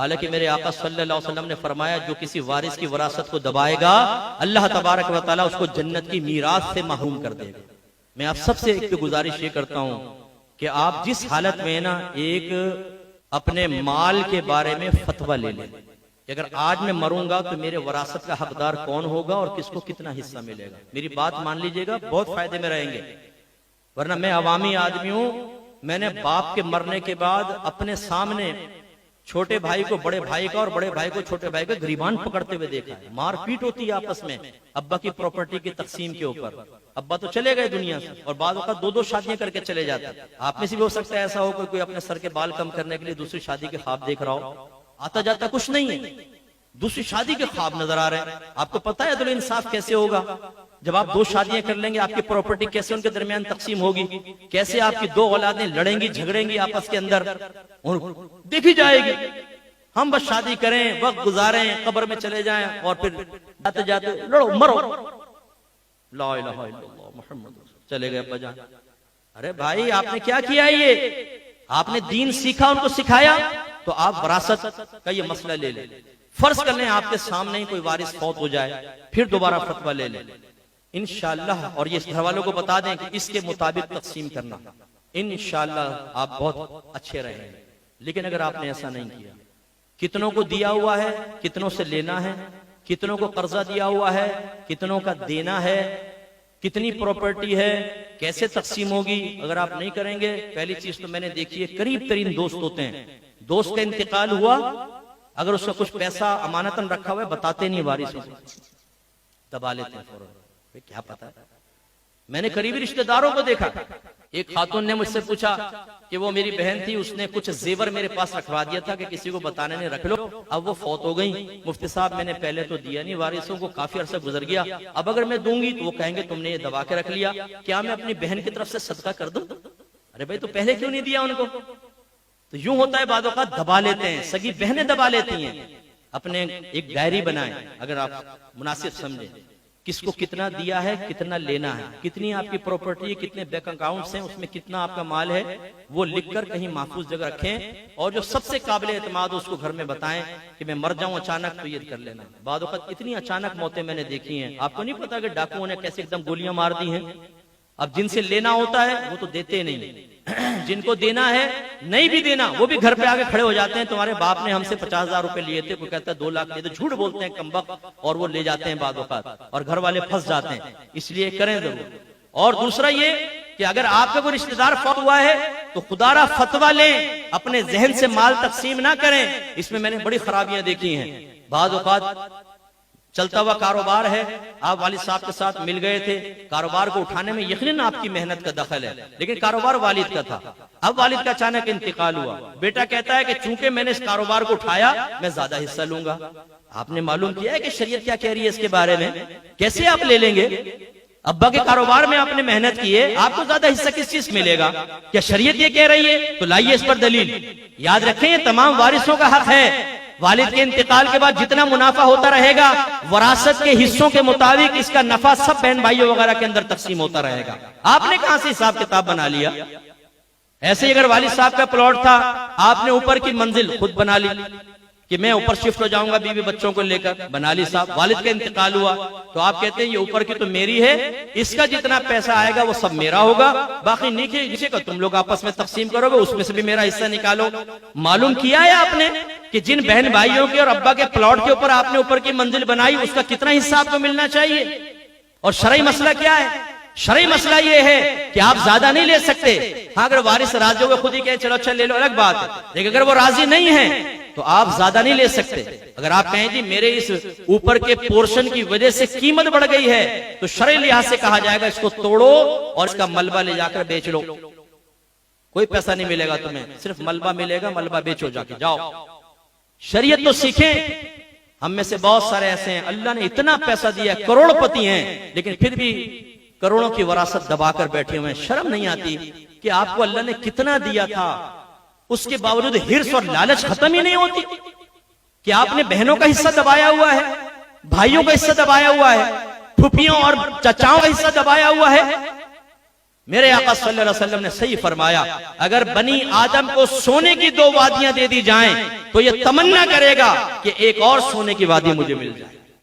हालांकि मेरे आका सल्लल्लाहु अलैहि वसल्लम ने फरमाया, जो किसी वारिस की वरासत को दबाएगा अल्लाह तबारक व तआला उसको जन्नत की मीरास से महरूम कर देगा। मैं आप सबसे एक गुजारिश ये करता हूं कि आप जिस हालत में ना, एक अपने माल के बारे में फतवा ले लें कि अगर आज मैं मरूंगा तो मेरे वरासत का हकदार कौन होगा और किसको कितना हिस्सा मिलेगा। मेरी बात मान लीजिएगा, बहुत फायदे में रहेंगे। वरना मैं अवामी आदमी हूं, मैंने बाप के मरने के बाद अपने सामने छोटे भाई को बड़े भाई का और बड़े भाई को छोटे भाई का गिरीबान पकड़ते हुए देखा है। मारपीट होती है आपस में अब्बा की प्रॉपर्टी की तकसीम के ऊपर। अब्बा तो चले गए दुनिया से और बाद का दो शादियां करके चले जाते हैं। आप में से भी हो सकता है ऐसा हो कोई अपने सर के बाल कम करने के लिए दूसरी शादी के ख्वाब देख रहा हो। आता जाता कुछ नहीं है, दूसरी शादी के ख्वाब नजर आ रहे हैं। आपको पता है अदल इंसाफ कैसे होगा? जब आप 2 शादियां कर लेंगे, आपकी प्रॉपर्टी कैसे उनके दरमियान तकसीम होगी, कैसे आपकी 2 औलादें लड़ेंगी झगड़ेंगी आपस के अंदर, और देखी जाएगी। हम बस शादी करें, वक्त गुजारें, कब्र में चले जाएं और फिर जाते जाते लड़ो मरो, ला इलाहा इल्लल्लाह मुहम्मद, चले गए बजा। अरे भाई आपने क्या किया? ये आपने दीन सीखा, उनको सिखाया, तो आप वरासत का ये मसला ले लें। फर्ज कर लें आपके सामने ही कोई वारिस फौत हो जाए, फिर दोबारा फतवा ले लें इंशाअल्लाह, और ये घर वालों को बता दें कि इसके मुताबिक तकसीम करना, इंशाअल्लाह आप बहुत अच्छे रहेंगे। लेकिन अगर आपने ऐसा नहीं किया, कितनों को दिया हुआ है, कितनों से लेना है, कितनों को कर्जा दिया हुआ है, कितनों का देना है, कितनी प्रॉपर्टी है, कैसे तकसीम होगी, अगर आप नहीं करेंगे। पहली चीज तो मैंने देखी है, करीब तरीन दोस्त होते हैं, दोस्त का इंतकाल हुआ, अगर उसका कुछ पैसा अमानतन रखा हुआ है बताते नहीं, वारिस दबा लेते हैं फौरन। क्या पता है? मैंने करीबी रिश्तेदारों को देखा। एक खातून ने मुझसे पूछा कि वो मेरी बहन थी, उसने कुछ जेवर मेरे पास रखवा दिया था कि किसी को बताने नहीं, रख लो। अब वो फौत हो गई। मुफ्ती साहब मैंने पहले तो दिया नहीं, वारिसों को काफी अरसा गुजर गया, अब अगर मैं दूंगी तो वो कहेंगे तुमने ये दबा के रख लिया, क्या मैं अपनी बहन की तरफ से सदका कर दूं? अरे भाई तो पहले क्यों नहीं दिया उनको? तो यूं होता है, बादों का दबा लेते हैं, सगी बहनें दबा लेती हैं। अपने एक डायरी बनाएं, अगर आप मुनासिब समझे, किसको कितना दिया है, कितना लेना है, कितनी आपकी प्रॉपर्टी है, कितने बैंक अकाउंट्स हैं, उसमें कितना आपका माल है, वो लिखकर कहीं महफूज जगह रखें। और जो सबसे काबिल एतमाद उसको घर में बताएं कि मैं मर जाऊं अचानक तो ये कर लेना। बाद वक्त इतनी अचानक मौतें मैंने देखी हैं, आपको नहीं पता कि डाकुओं ने कैसे एकदम गोलियां मार दी हैं। अब जिनसे लेना होता है वो तो देते नहीं, जिनको देना है नहीं भी देना, वो भी घर पे आके खड़े हो जाते हैं, तुम्हारे बाप ने हमसे 50,000 रुपए लिए थे, कोई कहता है 2 लाख लिए थे, झूठ बोलते हैं कमबख्त, और वो ले जाते हैं बाद वक़्त, और घर वाले फंस जाते हैं। इसलिए करें जरूर। और दूसरा ये कि अगर आपका कोई रिश्तेदार फौत हुआ है तो खुदारा फतवा लें, अपने जहन से माल तकसीम ना करें। इसमें मैंने बड़ी खराबियां देखी हैं। बाद वक़्त चलता हुआ कारोबार है, आप वालिद साहब के साथ मिल गए थे, कारोबार को उठाने में यकीनन आपकी मेहनत का दखल है, लेकिन कारोबार वालिद का था। अब वालिद का अचानक इंतकाल हुआ, बेटा कहता है कि चूंकि मैंने इस कारोबार को उठाया मैं ज्यादा हिस्सा लूंगा। आपने मालूम किया है कि शरीयत क्या कह रही है इसके बारे में? कैसे आप ले लेंगे? अब्बा के कारोबार में आपने मेहनत की है, आपको ज्यादा हिस्सा किस चीज मिलेगा? क्या शरीयत ये कह रही है? तो लाइए इस पर दलील। याद रखें, ये तमाम वारिसों का हक है। वालिद के इंतकाल के बाद जितना मुनाफा होता रहेगा, वरासत के हिस्सों के मुताबिक इसका नफा सब बहन भाइयों वगैरह के अंदर तकसीम होता रहेगा। आपने कहां से हिसाब किताब बना लिया? ऐसे ही अगर वालिद साहब का प्लॉट था, आपने ऊपर की मंजिल खुद बना ली कि मैं ऊपर शिफ्ट हो जाऊंगा बीवी बच्चों को लेकर, बना ली साहब। वालिद का इंतकाल हुआ तो आप कहते हैं ये ऊपर की तो मेरी है, इसका जितना पैसा आएगा वो सब मेरा होगा, बाकी नीचे का तुम लोग आपस में तकसीम करोगे, उसमें से भी मेरा हिस्सा निकालो। मालूम किया है आपने कि जिन बहन भाइयों के और अब्बा के प्लॉट के ऊपर आपने ऊपर की मंजिल बनाई, उसका कितना हिस्सा आपको मिलना चाहिए? और शरई मसला क्या है? शरई मसला ये है कि आप ज्यादा नहीं ले सकते। हाँ, अगर वारिस राजी होगा खुद ही कहे चलो अच्छा ले लो, अलग बात है, लेकिन अगर वो राजी नहीं है तो आप ज्यादा नहीं ले सकते। अगर आप कहें जी मेरे इस ऊपर के पोर्शन की वजह से कीमत बढ़ गई है, तो शरई लिहाज से कहा जाएगा इसको तोड़ो और इसका मलबा ले जाकर बेच लो, कोई पैसा नहीं मिलेगा तुम्हें, सिर्फ मलबा मिलेगा, मलबा बेचो जाके जाओ। शरीयत तो सीखें। हम में से बहुत सारे ऐसे हैं, अल्लाह ने इतना पैसा दिया, करोड़पति हैं, लेकिन फिर भी करोड़ों की वरासत दबाकर बैठे हुए हैं। शर्म नहीं आती कि आपको अल्लाह ने कितना दिया था, उसके बावजूद हिर्स और लालच खत्म ही नहीं होती कि आपने बहनों का हिस्सा दबाया हुआ है, भाइयों का हिस्सा दबाया हुआ है, फुफियों और चचाओं का हिस्सा दबाया हुआ है। मेरे आका सल्लल्लाहु अलैहि वसल्लम ने सही फरमाया, अगर बनी आदम को सोने की 2 वादियां दे दी जाएं तो ये तमन्ना करेगा कि एक और सोने की वादी मुझे मिल जाए।